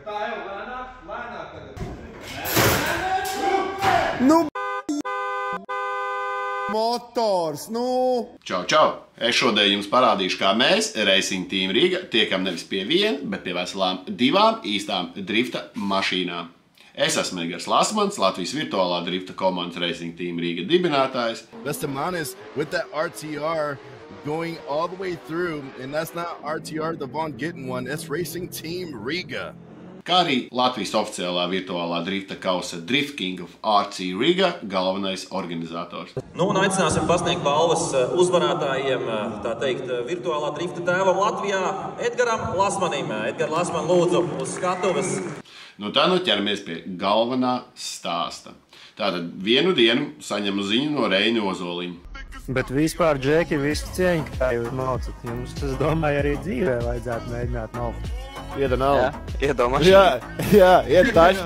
Tā jau lēnāk tagad. Nu, motors, nu! Čau, čau! Es šodien jums parādīšu, kā mēs, Racing Team Riga, tiekam nevis pie viena, bet pie veselām divām īstām drifta mašīnām. Es esmu Edgars Lasmans, Latvijas virtuālā drifta komandas Racing Team Riga dibinātājs. Vestamanis with that RTR going all the way through, and that's not RTR, the Von Gittin one, it's Racing Team Riga. Kā arī Latvijas oficiālā virtuālā drifta kausa Drift King of RC Riga galvenais organizators. Nu, un aicināsim pasniegt balvas uzvarētājiem, tā teikt, virtuālā drifta tēvam Latvijā, Edgaram Lasmanim. Edgar Lasman, lūdzu, uz skatuves. Nu tā nu ķeramies pie galvenā stāsta. Tātad vienu dienu saņemu ziņu no Reini Ozoliņa. Bet vispār, Džeki, visu cieņu, kā jūs maucat. Jums, es domāju, arī dzīvē vajadzētu mēģināt maukt. Ieda naudu. Iedomāšu. Jā, iet taši.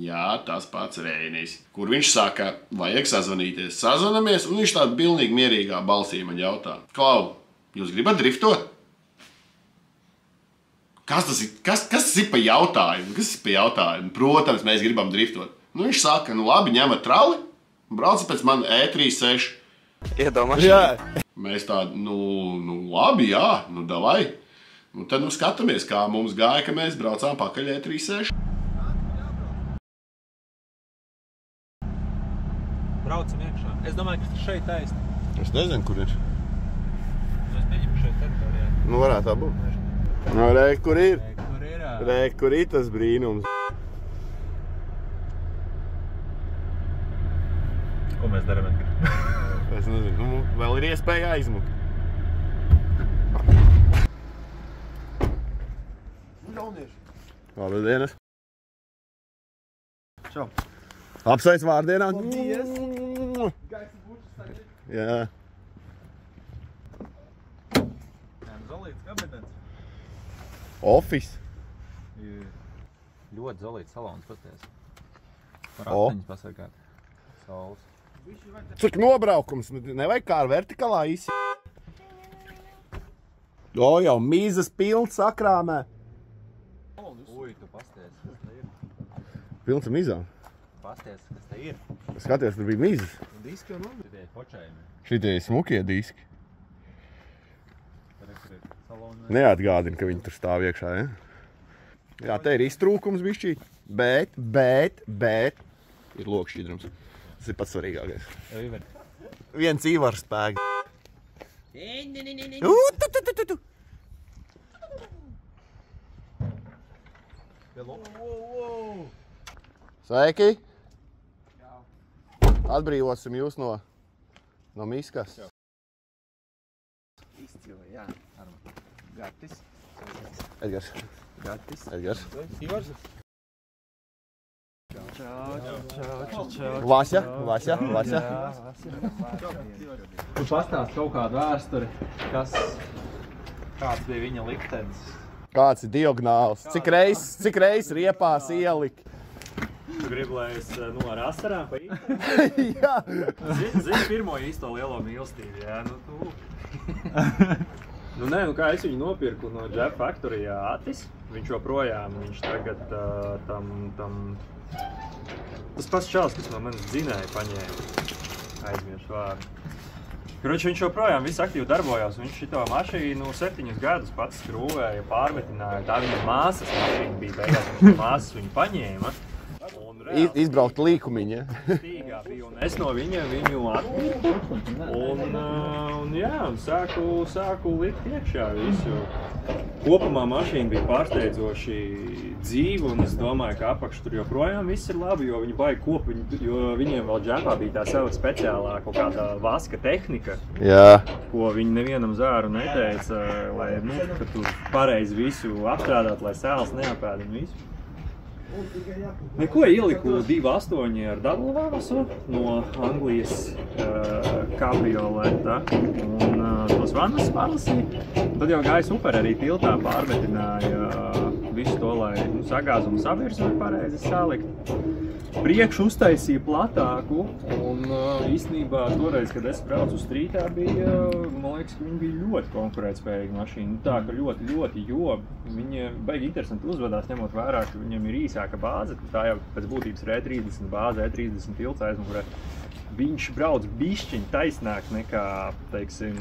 Jā, tas pats Reinis, kur viņš saka, vajag sazvanīties. Sazvanamies, un viņš tādu pilnīgi mierīgā balsī man jautā. Klau, jūs gribat driftot? Kas tas ir pa jautājumu? Protams, mēs gribam driftot. Nu, viņš saka, nu labi, ņemat trali, braucat pēc man E36. Iedomāšu. Jā. Mēs tādi, nu labi, jā, nu davai. Nu tad nu skatāmies, kā mums gāja, ka mēs braucām pakaļ E36. Braucam iekšā. Es domāju, ka tas šeit taisni. Es nezinu, kur viņš. Es neņemu šeit teritorijā. Nu, varētu tā būt. Nu, re, kur ir? Kur ir? Re, kur ir tas brīnums? Ko mēs darām, Edgar? Es nezinu, nu, vēl ir iespēja aizmukt. Labi dienas. Čau. Apsveic vārdienā. Paldies. Jā. Jā, zolīts kabinets. Office. Ļoti zolīts salons, pasties. Par O. akteņus pasargāt. Saules. Cik nobraukums, nevajag kā ar vertikālā īsi. O, jau mīzas pilns sakrāmē. Uj, tu pasties, kas te ir? Pilns ar mīzām. Pasties, kas te ir? Skaties, tur bija mīzas. Diski un labi. Šitie počējumi. Šitie smukie diski. Tur ir saloni. Neatgādina, ka viņi tur stāv iekšā, ja? Jā, te ir iztrūkums bišķīt, bet ir lokšķidrums. Tas ir pats svarīgākais. Viens īvars spēks. Sveiki! Atbrīvosim jūs no miskas. Izcili, jā. Gatis. Edgars. Gatis. Edgars. Ivars. Čau. Vasja. Tu pastāst kaut kādu vēsturi, kāds bija viņa liktenis. Kāds ir diagonāls? Cik reiz riepās ielika? Tu gribi, lai es ar astarām pa īstu? Jā. Zini pirmo īsto lielo mīlestību, jā? Nu nē, nu kā es viņu nopirku no Jeff Factory'ā Atis. Viņš joprojām, viņš tagad tas pats čals, kas no manis dzinēja paņēma. Aizmiršu vārdu. Kroči, viņš joprojām viss aktīvi darbojās. Viņš šito mašīnu 7 gadus pats skrūvēja, pārmetināja. Tā viņa māsas mašīna bija beigās, viņš māsas viņu paņēma. Izbraukt līkumiņa, ja? Stīgā bija, un es no viņu atpirku. Un jā, sāku likt iekšā visu. Kopumā mašīna bija pārsteidzoši dzīva, un es domāju, ka apakš tur joprojām viss ir labi, jo viņi baigi kopu, jo viņiem vēl džepā bija tā sava speciālā kaut kāda vaska tehnika, Jā. ko viņi nevienam zāru neteica, lai, ka tu pareizi visu apstrādāt, lai sēls neapēdina visu. Neko ieliku 2.8 ar double vavasu no Anglijas kabrioleta un tos vannas palasīju. Tad jau gāja super arī tiltā pārmetināja visu to, lai sagāzumu savirsmi pareizi salikt. Priekšu uztaisīja platāku, un īstenībā toreiz, kad es braucu uz strītā, bija, man liekas, ka viņi bija ļoti konkurētspējīga mašīna. Tā, ka ļoti, jo viņi baigi interesanti uzvedās, ņemot vērā, ka viņiem ir īsāka bāze. Tā jau pēc būtības ir E30 bāze, E30 tilts aizmugurē. Viņš brauc bišķiņ taisnāk nekā, teiksim,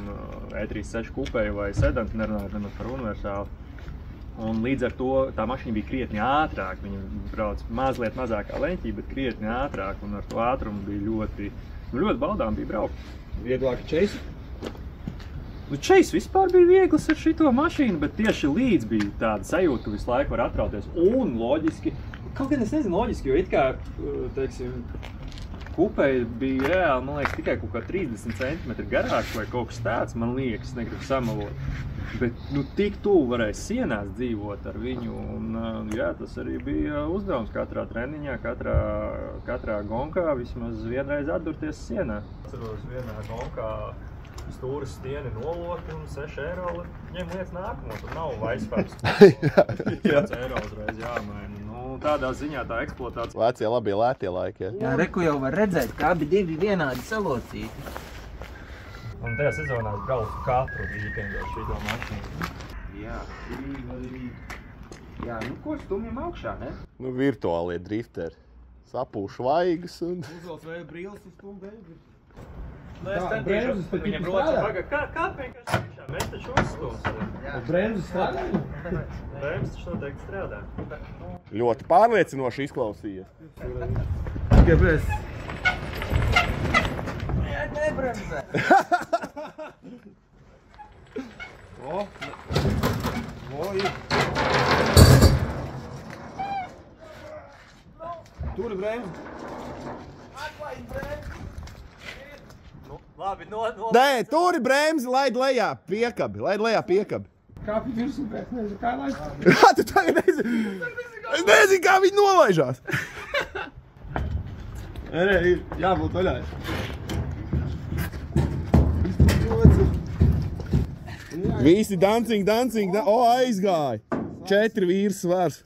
E36 kupēju vai sedans, nerunājot nemaz par universālu. Un līdz ar to tā mašīna bija krietni ātrāk. Viņa brauc mazliet mazākā leņķī, bet krietni ātrāk. Un ar to ātrumu bija ļoti baudām bija braukt. Vieglāki čeisi? Čeis vispār bija viegls ar šito mašīnu, bet tieši līdz bija tāda sajūta, ka visu laiku var atrauties. Un loģiski, kaut gan es nezinu loģiski, jo it kā, teiksim, kupei bija reāli, man liekas, tikai kaut kā 30 cm garāks vai kaut kas tāds, man liekas, negribu samalot. Bet, tik tuvu varēja sienās dzīvot ar viņu, un, jā, tas arī bija uzdevums katrā treniņā, katrā gonkā vismaz vienreiz atdurties sienā. Atceros vienā gonkā stūras stieni noloki un 6 eiro ņem lietas nākamo, tur nav vaisfērs. 5 eiro uzreiz jāmaina. Tādā ziņā tā eksploatācija. Vecie labie lētie laiki, ja? Jā, reku jau var redzēt, ka abi divi vienādi salocīti. Un tajā sezonā es braucu katru vīkendu ar šito mašīnu. Jā, jā, ko stumjam augšā, ne? Virtuālie drifteri. Sapūšu vaigas un... Uzvalds vēl brīlis uz stumdēju. Nē, es centīšos, viņam roca kāp vienkārši iekšā, mēs taču uzstūsim. Bremzes strādā? Bremzes taču noteikti strādā. Ļoti pārliecinoši izklausījies. Kāpēc? Jā, nebremzē. Tur ir bremzes. Labi, Nē, tur ir bremzi, laid lejā piekabi, Kāpēc virsū pēc, nezinu, kā laist? Kā tu tagad nezini? Es nezinu, kā viņi nolaižās. Nē, jābūt vaļā. Visi dancing, aizgāja. 4 vīrs svars.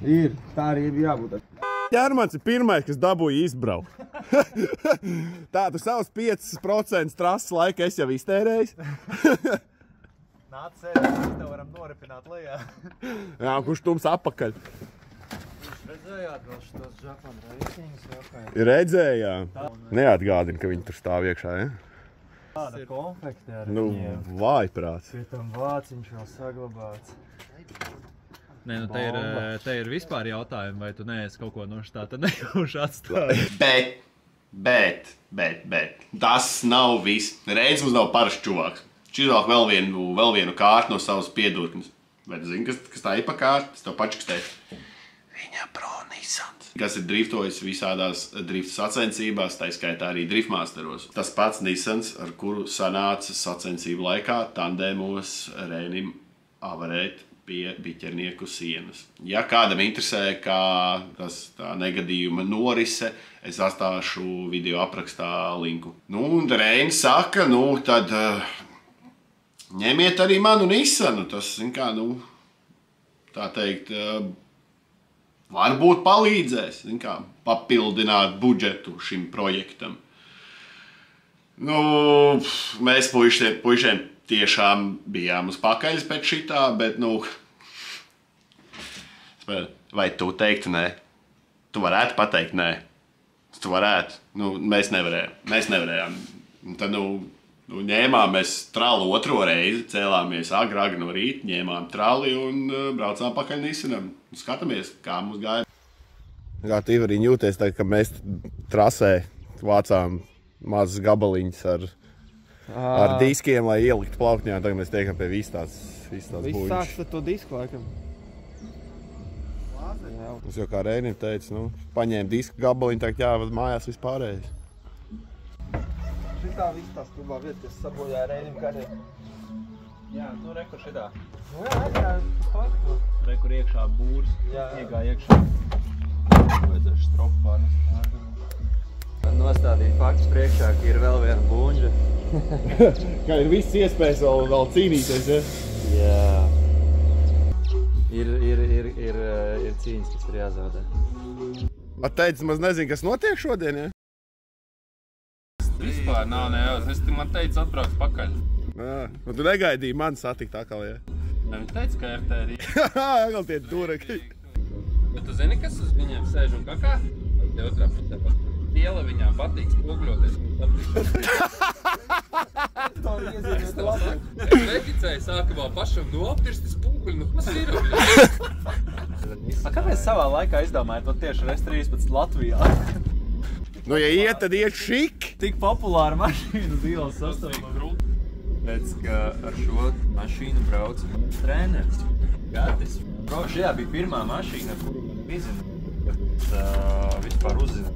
Ir, tā arī bija jābūt. Ķermans ir pirmais, kas dabūja izbraukt. Tā, tu savus 5% trases laika esi jau iztērējis. Nāc sēdēt, mēs tev varam noripināt lejā. Jā, kurš tums apakaļ? Redzējāt vēl šitos Japan Racings vai? Redzējām. Neatgādini, ka viņi tur stāv iekšā, ja? Tāda konfekte ar viņiem. Vājprāts. Pie tam vāciņš vēl saglabāts. Nē, te ir vispār jautājumi, vai tu neesi kaut ko no šitā te nejauši atstājis. Bet. Tas nav viss. Reiz mums nav parasts čuvāks. Šizāk vēl vienu kārtu no savas piedurknes. Vai tu zini, kas tā ir pa kārtu? Es tev pačukstēju. Viņa pro Nissans. Kas ir driftojis visādās drifta sacensībās, tā skaitā arī driftmasteros. Tas pats Nissans, ar kuru sanāca sacensību laikā tandēmos Rēnim avarēt pie biķernieku sienas. Ja kādam interesē, kā tā negadījuma norise, es atstāšu video aprakstā linku. Un Reinis saka, tad ņemiet arī manu Nissanu. Tas, zin kā, tā teikt, varbūt palīdzēs, zin kā, papildināt budžetu šim projektam. Mēs puišiem tiešām bijām uz pakaļas pēc šitā, bet, vai tu teiktu nē? Tu varētu pateikt nē. Tu varētu. Mēs nevarējām. Un tad, ņēmām mēs trali otro reizi, cēlāmies agri no rīta, ņēmām trali un braucām pakaļ Nissanam. Skatāmies, kā mums gāja. Kā tu Ivariņ jūties, tā, ka mēs trasē vācām mazas gabaliņas ar diskiem, lai ieliktu plaukņā, tagad mēs tiekam pie viss tās būļas. Viss sāks ar to disku laikam. Es jau kā Reinim teicu, paņēma disku gabaliņu, tagad jāved mājās vispārējais. Šitā viss tās tubā vietas, kas sabojāja Reinim karjeru. Jā, rekur šitā. Jā, faktu. Rekur iekšā būrs, iegāja iekšā. Vajadzēšu stropu pārnest. Nostādīt faktus priekšā, ka ir vēl viena buņģa. Kā ir viss iespējas vēl cīnīties, ja? Jā. Ir cīņas, kas ir jāzaudē. Teicis, maz nezinu, kas notiek šodien, ja? Vispār nav nejauz. Man teica, atbrauc pakaļ. Tu negaidīji mani satikt atkal, ja? Viņš teica, ka RT Rīga. Atkal tie dureki. Bet tu zini, kas uz viņiem sēž un kakā? Tie otrā putē. Iela viņām patīk spoguļoties. Es neticēju sākumā pašam aptirsti spoguļu. Kas ir? Kāpēc savā laikā izdomājat to tieši RS13 Latvijā? Nu, ja iet, tad iet šik. Tik populāra mašīna uz ielas sastāvā. Pēc, ka ar šo mašīnu brauca mans treneris. Gatis. Šajā bija pirmā mašīna, kuru man izzina. Kad vispār uzzina,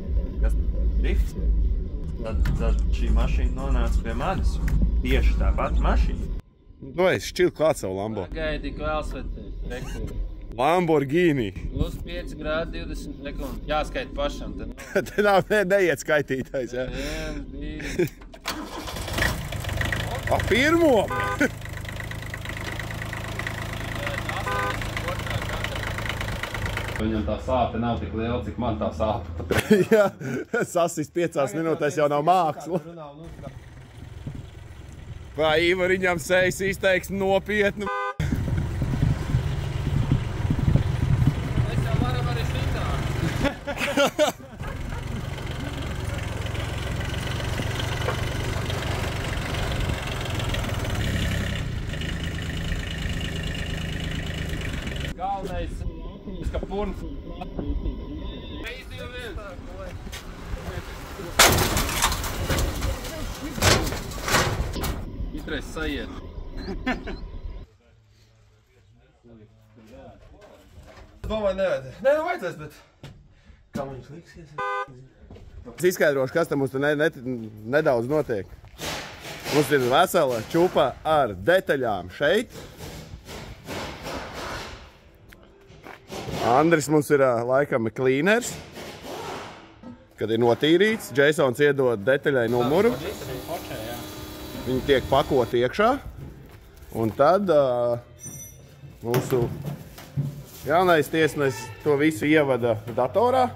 kas drifts. Tad šī mašīna nonāca pie manis. Tieši tā pati mašīna. Nu, es šķilu klāt savu Lambo. Gaidi, ko vēlsvētēs. Lamborghini. Plus 5 grādi 20 sekundi. Jāskait pašam. Te nav neiet skaitītais, ja? 1, 2. Pa pirmo! Viņam tā sāpe nav tik liela, cik man tā sāpe. Jā, sasist 5 minūtēs jau nav māksla. Vai Ivariņam sejas izteiks nopietnu? Mēs jau varam arī šitā. Galvenais, ka purns. 3, 2, 1. Itreiz sajiet. Domāju, nevajadzēs. Nē, nu vajadzēs, bet... Kā mums liksies? Es izskaidrošu, kas tam mums nedaudz notiek. Mums ir vesela čupa ar detaļām šeit. Andris mums ir laikam klīners, kad ir notīrīts. Jasons iedod detaļai numuru. Viņi tiek pakoti iekšā. Un tad mūsu jaunais tiesnesis to visu ievada datorā.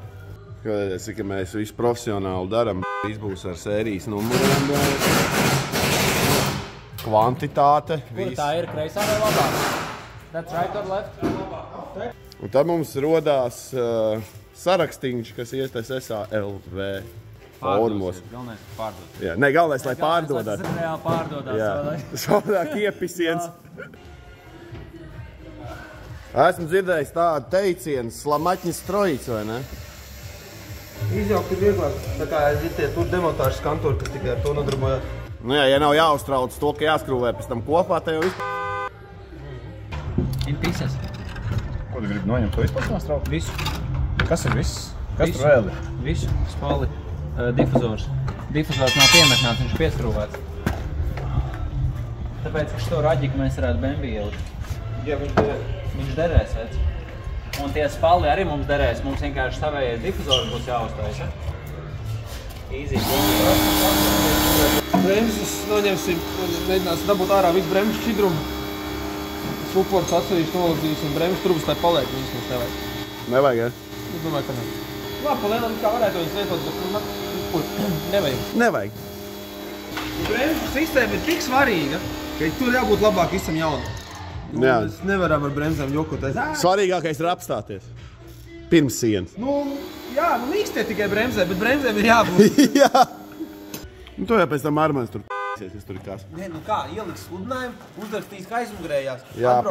Skaties, ka mēs visu profesionāli daram. Viss būs ar sērijas numuriem. Kvantitāte. Kur tā ir? Kreisā vai labā? That's right or left? Un tad mums rodās sarakstīņš, kas iestais SALV formos. Galvenais pārdodās. Jā, ne, galvenais, lai pārdodās. Tas ir reāli pārdodās. Jā, savādāk iepisiens. Esmu dzirdējis tādu teicienu, slamaķņas trojīts, vai ne? Izjaukt ir vieglāk. Tā kā ir tie tur demontāžas kantūri, kas tikai ar to nodarbojās. Nu jā, ja nav jāuztrauc to, ka jāskrūvē pēc tam kopā, te jau viss. In pieces. Ko tu gribi noņemt? To vispār nostraukt? Visu. Kas ir viss? Kas tur vēl ir? Visu. Spali. Difuzors. Difuzors nav piemetnāts, viņš ir pieskrūvēts. Tāpēc, ka šo raģiku mēs varētu BMW ielikt. Jā, Viņš derēs, vec. Un tie spali arī mums derēs. Mums vienkārši savējais difuzors būs jāuztais. Easy. Bremzes noņemsim, mēģināsim dabūt ārā visu bremžu šķidrumu. Suports atsevišķi nolaktīsim bremžu trubas, lai paliek, viņas mums nevajag. Nevajag, ja? Es domāju, ka ne. Labi, palēnām kā varētu viņas lietot, bet nevajag. Nevajag. Bremžu sistēma ir tik svarīga, ka tur jābūt labāk visam jaunam. Jā. Mēs nevaram ar bremzēm jokoties. Svarīgākais ir apstāties. Pirms sienas. Jā, mīkstie tikai bremzē, bet bremzēm ir jābūt. Jā. Un to jau pēc tam Armans tur p***sies, tur ir kas. Nē, nu kā, ieliks sludinājumu, uzrakstīs, ka aizmugurējās. Jā,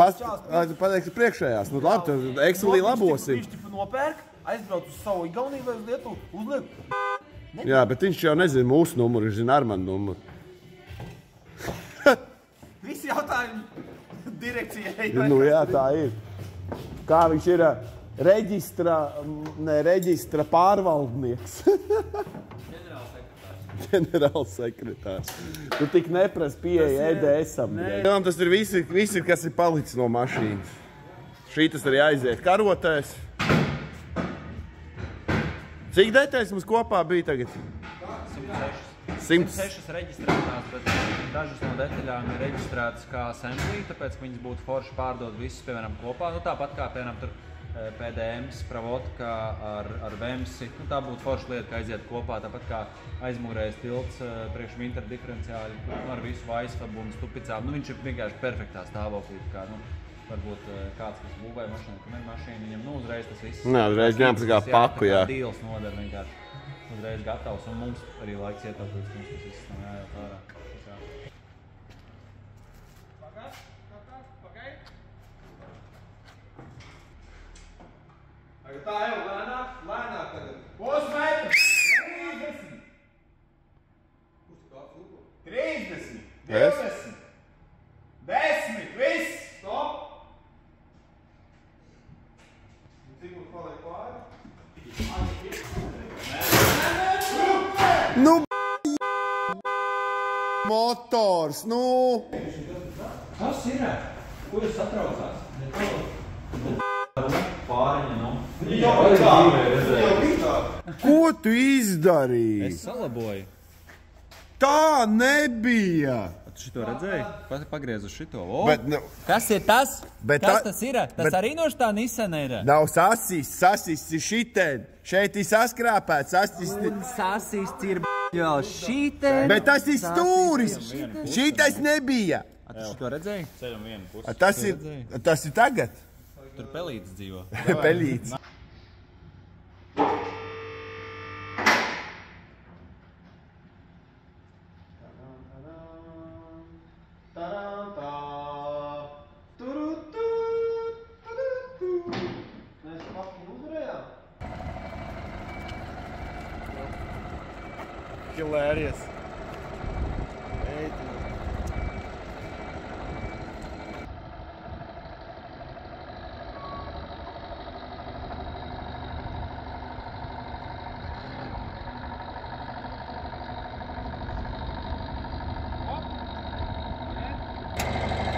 pateiks priekšējās. Nu labi, tad Excelī labosim. Viņš tipa nopērk, aizbrauc uz savu Igauniju vai uz Lietuvu, uzliek. Jā, bet viņš jau nezina mūsu numuru, viņš zina Armanu numuru. Visi jautājumi direkcijai. Nu jā, tā ir. Kā viņš ir reģistra pārvaldnieks. Ģenerālsekretārs. Tu tik neprast pieeja EDS-am. Tas ir viss, kas ir palicis no mašīnas. Šī tas arī aiziet karotēs. Cik detaļas mums kopā bija tagad? 106 reģistrētās, bet dažas no detaļām ir reģistrētas kā assemblī, tāpēc, ka viņas būtu forši pārdot visus, piemēram, kopā. Nu, tāpat kā, piemēram, tur PDMs, Pravotka ar Vemsi. Nu, tā būtu forša lieta, ka aiziet kopā, tāpat kā aizmūrējis tilts priekš Winter diferenciāļu ar visu vaisfabu un stupicām. Nu, viņš ir vienkārši perfektā stāvoklī, kā, nu, varbūt kāds, kas būvē mašīnu, kam ir mašīna, viņam, nu, uzreiz tas viss. Nē, uzreiz ņemts kā paku, jā. Tā kā dīls nodara vienkārši. Uzreiz gatavs, un mums arī laiks ietaut, līdz mums tas viss nav jājūt ārā. Tā jau lēnāk tagad. Pusmetru! 30! 20! 10! Viss! Stop! Cik mums paliek pāri? Nu, motors, nu! Kas ir? Kur es satraucās? Pāriņa, nu. Ko tu izdarīji? Es salaboju. Tā nebija! Tu šito redzēji? Pagriez uz šito. O, Bet, nu, kas ir tas? Bet Kas tā- tas ir? Tas bet- arī no šitā Nissan ir. Nav sasists ir šitien. Šeit ir saskrāpēts, Un sasists ir vēl šitien. Bet tas ir stūris. Šitais nebija. Tu šito redzēji? Ceļam vienu pusi. Tas ir tagad. Tur pelītis dzīvo. Pelīts. Mēs fucking uzvarējām. Hilarious.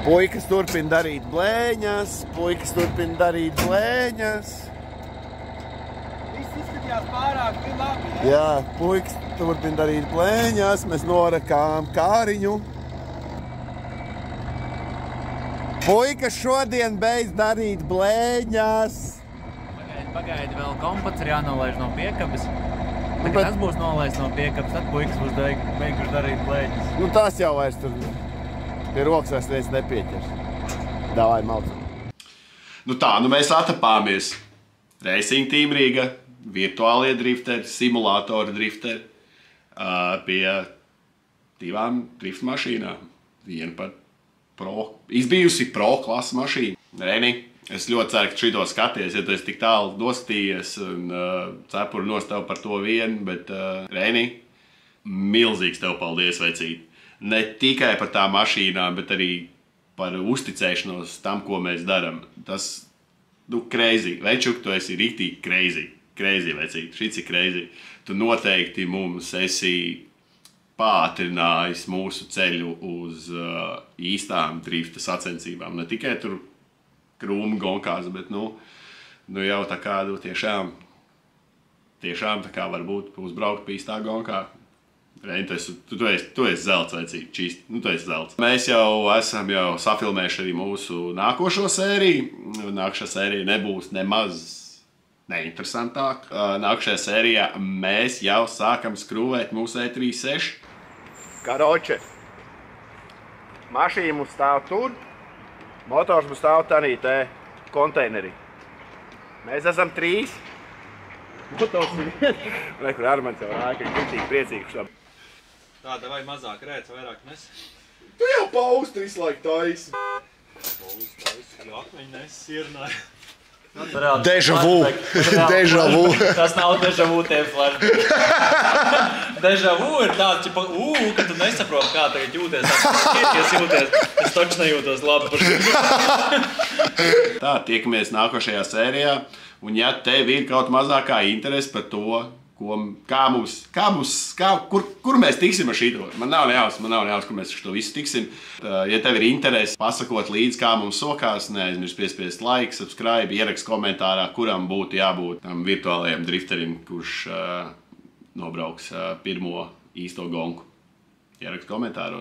Puikas turpina darīt blēņas, Viss izskatījās pārāk labi, ja? Jā, puikas turpina darīt blēņas, mēs norakām kāriņu. Puikas šodien beidz darīt blēņas. Pagaidi, vēl kompats ir jānolaiž no piekabes. Kad tas būs nolaists no piekabes, tad puikas būs beiguši darīt blēņas. Nu tas jau vairs tur pie rokas vairs neviens nepieķers. Davai, malcam. Nu tā, nu mēs atapāmies. Racing Team Rīga, virtuālie drifteri, simulātori drifteri pie divām drift mašīnām. Viena pat izbijusi pro klases mašīna. Reni, es ļoti ceru, ka šito skaties, ja tu esi tik tālu noskatījies un cepuri nostav par to vienu, bet Reni, milzīgs tev paldies, vecīt. Ne tikai par tām mašīnām, bet arī par uzticēšanos tam, ko mēs darām. Tas, nu, crazy. Večuk, tu esi riktīgi crazy. Crazy, vecīt. Šits ir crazy. Tu noteikti mums esi pātrinājis mūsu ceļu uz īstām drifta sacensībām. Ne tikai tur krūmu gonkās, bet, nu jau tā kā, tiešām tā kā varbūt uzbraukt pie īstā gonkā. Reini, tu esi zelts, vecīt, čīsti. Nu, tu esi zelts. Mēs jau esam safilmējuši arī mūsu nākošo sēriju. Nākošā sērija nebūs nemaz neinteresantāk. Nākošajā sērijā mēs jau sākam skrūvēt mūsu E36. Karoče, mašīna mums stāv tur, motors mums stāv tādā te konteinerī. Mēs esam 3. Motors ir viens. Rekur Armans jau rāja, ka ir priecīgs. Tāda vai mazāk rēc, vairāk nes? Tu jau pausti visu laiku taisi. Pausti taisi, jo akmeņi nes sirnāja. Deja vu. Deja vu. Tas nav deja vu tie flashback. Deja vu ir tāds, ka tu nesaproti, kā tagad jūties. Es taču nejūtos labi par šo. Tā, tiekamies nākošajā sērijā. Un ja tev ir kaut mazākā interese par to, kur mēs tiksim ar šito. Man nav nejausmas, kur mēs ar šo visu tiksim. Ja tev ir interese pasakot līdzi, kā mums sokās, neaizmirst piespiest like, subscribe, ierakst komentārā, kuram būtu jābūt tam virtuālajam drifterim, kurš nobrauks pirmo īsto gonku. Ierakst komentāros.